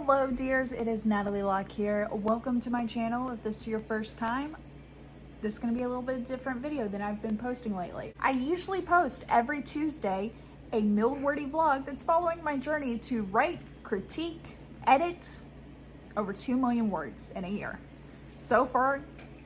Hello dears, it is Natalie Locke here. Welcome to my channel. If this is your first time, this is going to be a little bit different video than I've been posting lately. I usually post every Tuesday a mild-wordy vlog that's following my journey to write, critique, edit over 2 million words in a year. So far,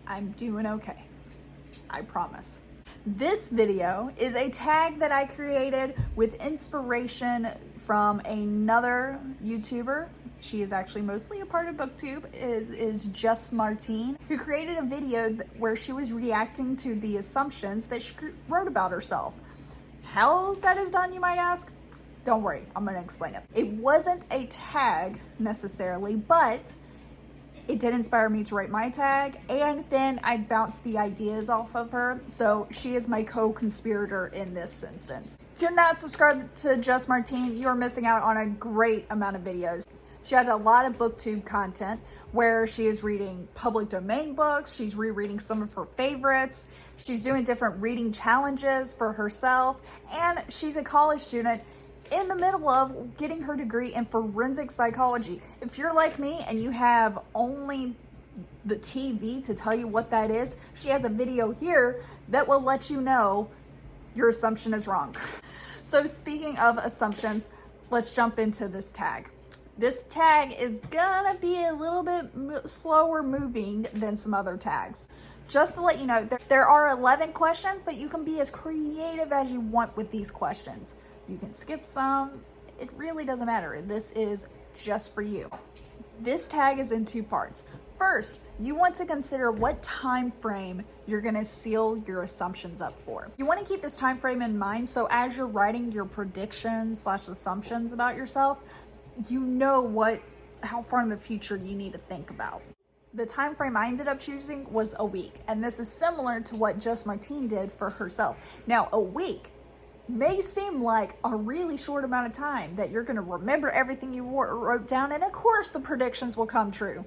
I'm doing okay. I promise. This video is a tag that I created with inspiration from another YouTuber. She is actually mostly a part of BookTube. It is Just Martine, who created a video where she was reacting to the assumptions that she wrote about herself. How that is done, you might ask? Don't worry, I'm gonna explain it. It wasn't a tag necessarily, but it did inspire me to write my tag, and then I bounced the ideas off of her. So she is my co-conspirator in this instance. If you're not subscribed to Just Martine, you're missing out on a great amount of videos. She had a lot of BookTube content where she is reading public domain books, she's rereading some of her favorites, she's doing different reading challenges for herself, and she's a college student in the middle of getting her degree in forensic psychology. If you're like me and you have only the TV to tell you what that is, she has a video here that will let you know your assumption is wrong. So speaking of assumptions, let's jump into this tag. This tag is gonna be a little bit slower moving than some other tags. Just to let you know, there are 11 questions, but you can be as creative as you want with these questions. You can skip some, it really doesn't matter. This is just for you. This tag is in 2 parts. First, you want to consider what time frame you're gonna seal your assumptions up for. You wanna keep this time frame in mind, so as you're writing your predictions / assumptions about yourself, you know how far in the future you need to think about. The time frame I ended up choosing was a week, and this is similar to what Just Martine did for herself. Now, a week may seem like a really short amount of time that you're going to remember everything you wrote down, and of course the predictions will come true.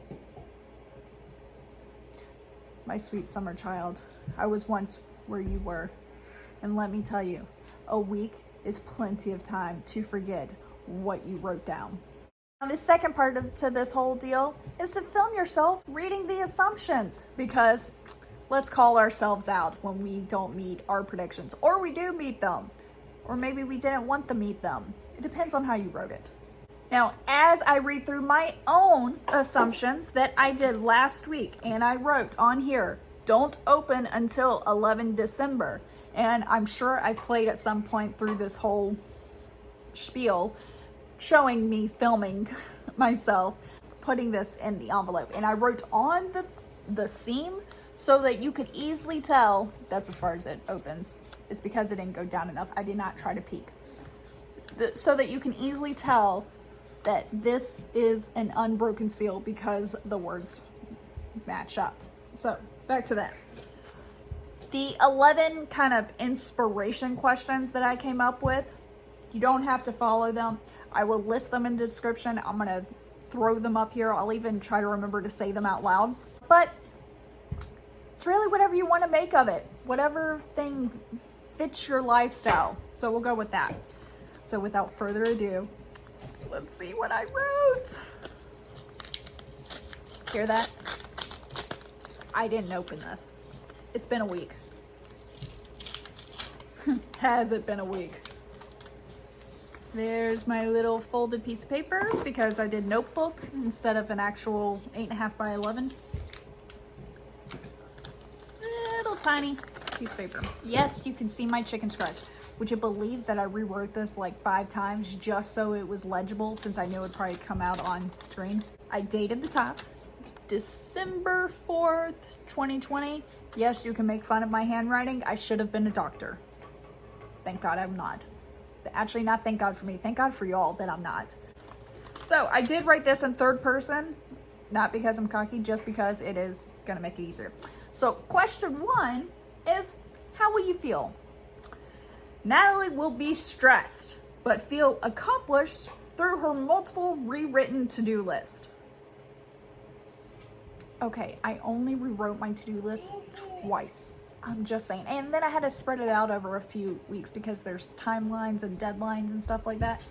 My sweet summer child, I was once where you were, and let me tell you, a week is plenty of time to forget what you wrote down. Now, the second part to this whole deal is to film yourself reading the assumptions, because let's call ourselves out when we don't meet our predictions, or we do meet them. Or maybe we didn't want to meet them. It depends on how you wrote it. Now, as I read through my own assumptions that I did last week, and I wrote on here, don't open until 11 December. And I'm sure I've played at some point through this whole spiel, showing me filming myself, putting this in the envelope. And I wrote on the seam so that you could easily tell that's as far as it opens. It's because it didn't go down enough. I did not try to peek. So that you can easily tell that this is an unbroken seal because the words match up. So back to that. The 11 kind of inspiration questions that I came up with, you don't have to follow them. I will list them in the description. I'm gonna throw them up here. I'll even try to remember to say them out loud. But it's really whatever you want to make of it. Whatever thing fits your lifestyle. So we'll go with that. So without further ado, let's see what I wrote. Hear that? I didn't open this. It's been a week. Has it been a week? There's my little folded piece of paper because I did notebook instead of an actual 8.5 by 11. Little tiny piece of paper. Yes, you can see my chicken scratch. Would you believe that I rewrote this like 5 times just so it was legible, since I knew it would probably come out on screen? I dated the top, December 4th, 2020. Yes, you can make fun of my handwriting. I should have been a doctor. Thank God I'm not. Actually, not thank God for me. Thank God for y'all that I'm not. So I did write this in 3rd person, not because I'm cocky, just because it is going to make it easier. So question 1 is, how will you feel? Natalie will be stressed, but feel accomplished through her multiple rewritten to-do list. Okay, I only rewrote my to-do list twice. I'm just saying. And then I had to spread it out over a few weeks because there's timelines and deadlines and stuff like that.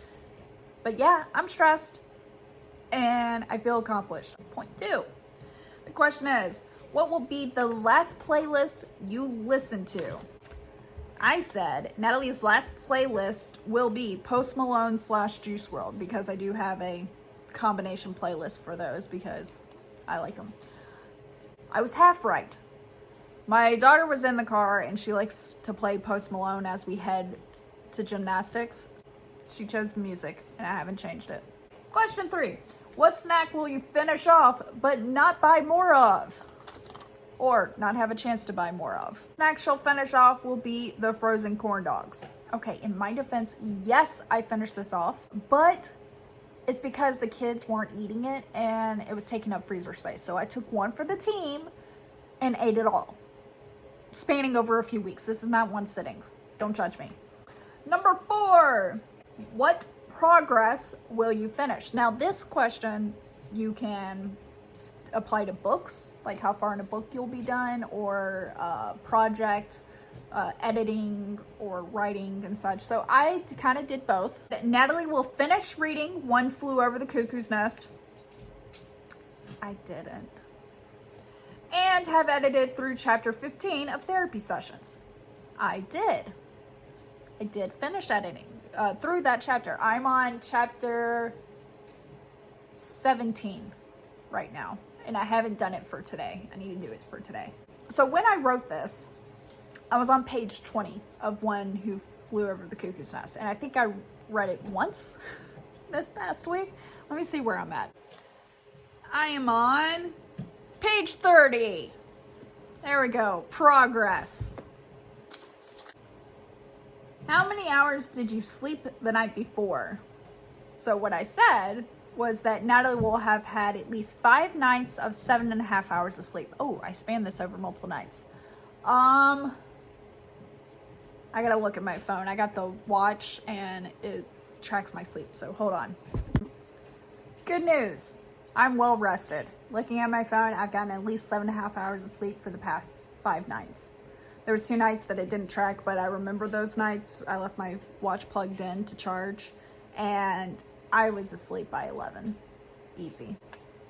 But yeah, I'm stressed. And and I feel accomplished. Point 2. The question is, what will be the last playlist you listen to? I said Natalie's last playlist will be Post Malone / Juice WRLD, because I do have a combination playlist for those because I like them. I was half right. My daughter was in the car and she likes to play Post Malone as we head to gymnastics. She chose the music and I haven't changed it. Question 3. What snack will you finish off but not buy more of? Or not have a chance to buy more of? Snack she'll finish off will be the frozen corn dogs. Okay, in my defense, yes, I finished this off, but it's because the kids weren't eating it and it was taking up freezer space. So I took one for the team and ate it all, spanning over a few weeks. This is not one sitting. Don't judge me. Number 4, what progress will you finish? Now this question you can apply to books, like how far in a book you'll be done, or project, editing, or writing and such. So I kind of did both. Natalie will finish reading One Flew Over the Cuckoo's Nest. I didn't. And have edited through chapter 15 of Therapy Sessions. I did. I did finish editing through that chapter. I'm on chapter 17 right now. And I haven't done it for today. I need to do it for today. So when I wrote this, I was on page 20 of One Who Flew Over the Cuckoo's Nest. And I think I read it once this past week. Let me see where I'm at. I am on page 30. There we go. Progress. How many hours did you sleep the night before? So what I said was that Natalie will have had at least 5 nights of 7.5 hours of sleep. Oh, I spanned this over multiple nights. I gotta look at my phone. I got the watch and it tracks my sleep, so hold on. Good news. I'm well rested. Looking at my phone, I've gotten at least 7.5 hours of sleep for the past 5 nights. There was 2 nights that it didn't track, but I remember those nights. I left my watch plugged in to charge and I was asleep by 11. Easy.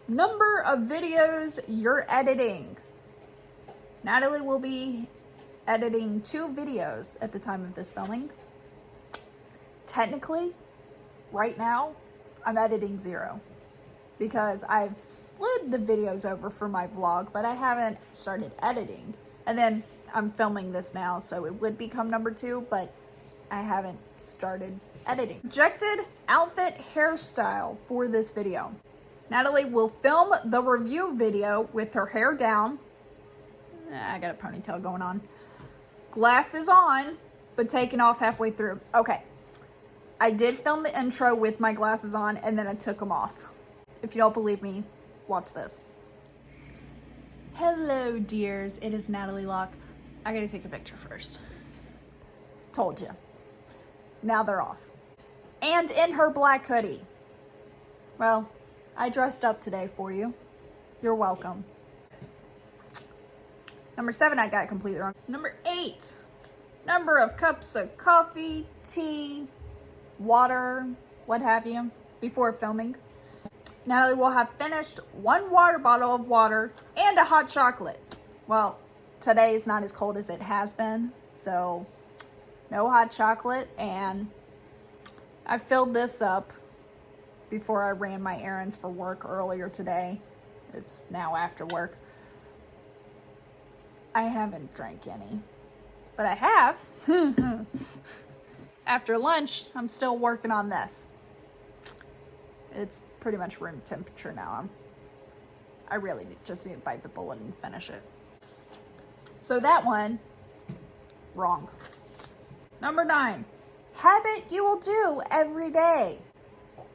Number of videos you're editing. Natalie will be editing 2 videos at the time of this filming. Technically, right now, I'm editing 0 because I've slid the videos over for my vlog, but I haven't started editing. And then I'm filming this now, so it would become number 2, but I haven't started editing. Projected outfit hairstyle for this video. Natalie will film the review video with her hair down. I got a ponytail going on. Glasses on, but taken off halfway through. Okay, I did film the intro with my glasses on and then I took them off. If you don't believe me, watch this. Hello dears, it is Natalie Locke. I gotta take a picture first. Told you. Now they're off. And in her black hoodie. Well, I dressed up today for you. You're welcome. Number 7, I got completely wrong. Number 8, number of cups of coffee, tea, water, what have you, before filming. Natalie will have finished 1 water bottle of water and a hot chocolate. Well, today is not as cold as it has been, so no hot chocolate, and I filled this up before I ran my errands for work earlier today. It's now after work. I haven't drank any, but I have. After lunch, I'm still working on this. It's pretty much room temperature now. I really just need to bite the bullet and finish it. So that one, wrong. Number 9, habit you will do every day.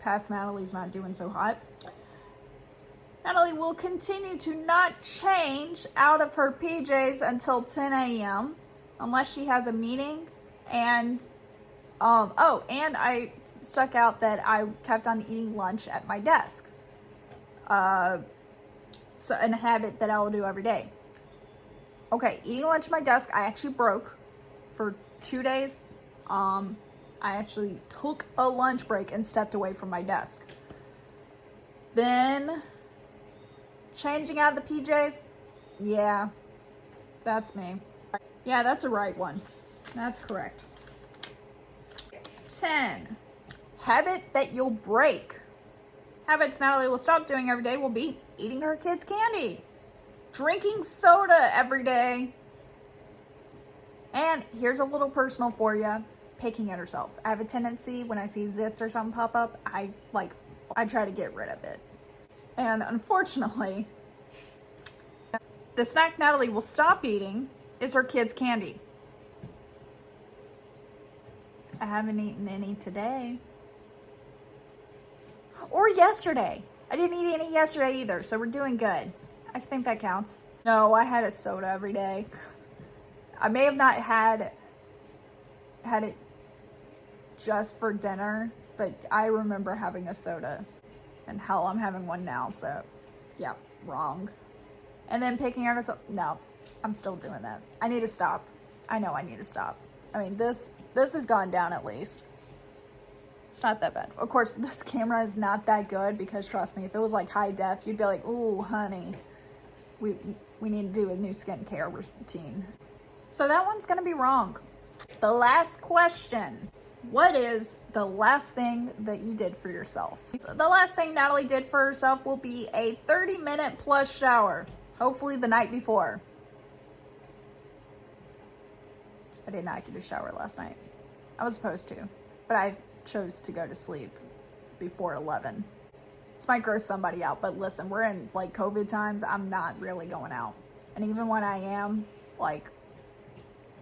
Past Natalie's not doing so hot. Natalie will continue to not change out of her PJs until 10 a.m. unless she has a meeting. And, and I stuck out that I kept on eating lunch at my desk. So a habit that I will do every day. Okay, eating lunch at my desk, I actually broke for 2 days. I actually took a lunch break and stepped away from my desk. Then changing out the PJs. Yeah, that's me. Yeah, that's a right one. That's correct. 10. Habit that you'll break. Habits Natalie will stop doing every day will be eating her kids' candy, drinking soda every day, and here's a little personal for you, picking at herself. I have a tendency when I see zits or something pop up, I try to get rid of it. And unfortunately, the snack Natalie will stop eating is her kids' candy. I haven't eaten any today. Or yesterday. I didn't eat any yesterday either, so we're doing good. I think that counts. No, I had a soda every day. I may have not had it just for dinner, but I remember having a soda. And hell, I'm having one now, so yeah, wrong. And then picking out a no, I'm still doing that. I need to stop. I know I need to stop. I mean, this has gone down at least. It's not that bad. Of course, this camera is not that good because trust me, if it was like high def, you'd be like, ooh, honey, we need to do a new skincare routine. So that one's gonna be wrong. The last question. What is the last thing that you did for yourself? So the last thing Natalie did for herself will be a 30-minute plus shower. Hopefully the night before. I did not get a shower last night. I was supposed to, but I chose to go to sleep before 11. This might gross somebody out, but listen, we're in like COVID times. I'm not really going out. And even when I am, like,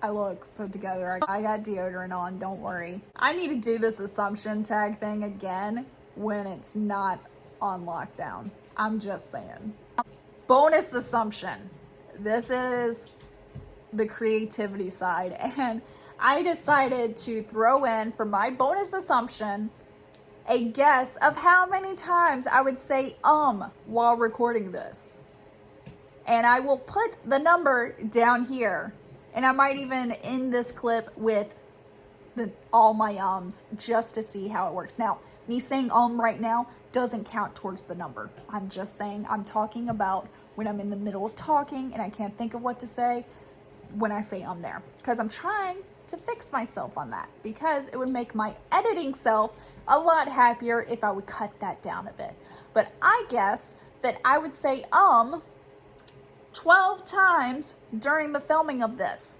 I look put together. I got deodorant on, don't worry. I need to do this assumption tag thing again when it's not on lockdown. I'm just saying. Bonus assumption. This is the creativity side, and I decided to throw in for my bonus assumption a guess of how many times I would say while recording this. And I will put the number down here, and I might even end this clip with all my ums just to see how it works. Now, me saying right now doesn't count towards the number. I'm just saying, I'm talking about when I'm in the middle of talking and I can't think of what to say when I say there. Because I'm trying to fix myself on that, because it would make my editing self a lot happier if I would cut that down a bit. But I guessed that I would say 12 times during the filming of this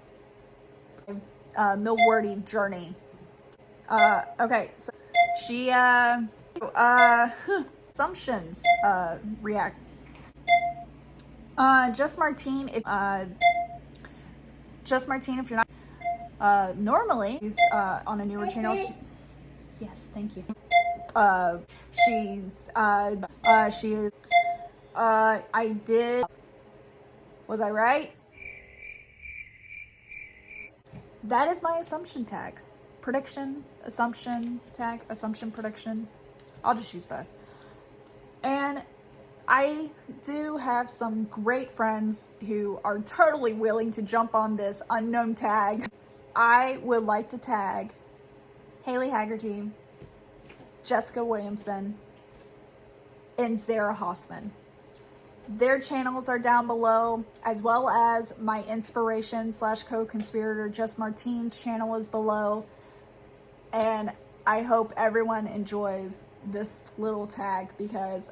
Milwordy journey. Okay, so she assumptions react. Just Martine, if you're not normally she's on a newer channel. Yes, thank you. She is I did. Was I right? That is my assumption tag. Prediction, assumption tag, assumption, prediction. I'll just use both. And I do have some great friends who are totally willing to jump on this unknown tag. I would like to tag Haley Haggerty, Jessica Williamson, and Sarah Hoffman. Their channels are down below, as well as my inspiration / co-conspirator Just Martine's channel is below. And I hope everyone enjoys this little tag, because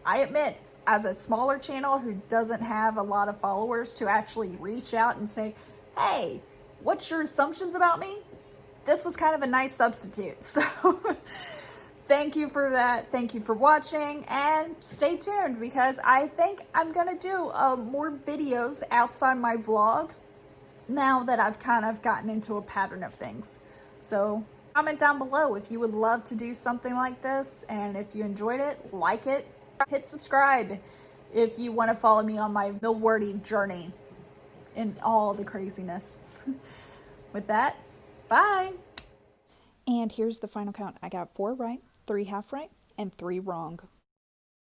I admit, as a smaller channel who doesn't have a lot of followers, to actually reach out and say, hey, what's your assumptions about me? This was kind of a nice substitute. So thank you for that. Thank you for watching, and stay tuned, because I think I'm gonna do more videos outside my vlog now that I've kind of gotten into a pattern of things. So comment down below if you would love to do something like this, and if you enjoyed it, like it, hit subscribe if you want to follow me on my Milwordy journey and all the craziness. With that, bye. And here's the final count. I got 4 right, 3 half right, and 3 wrong.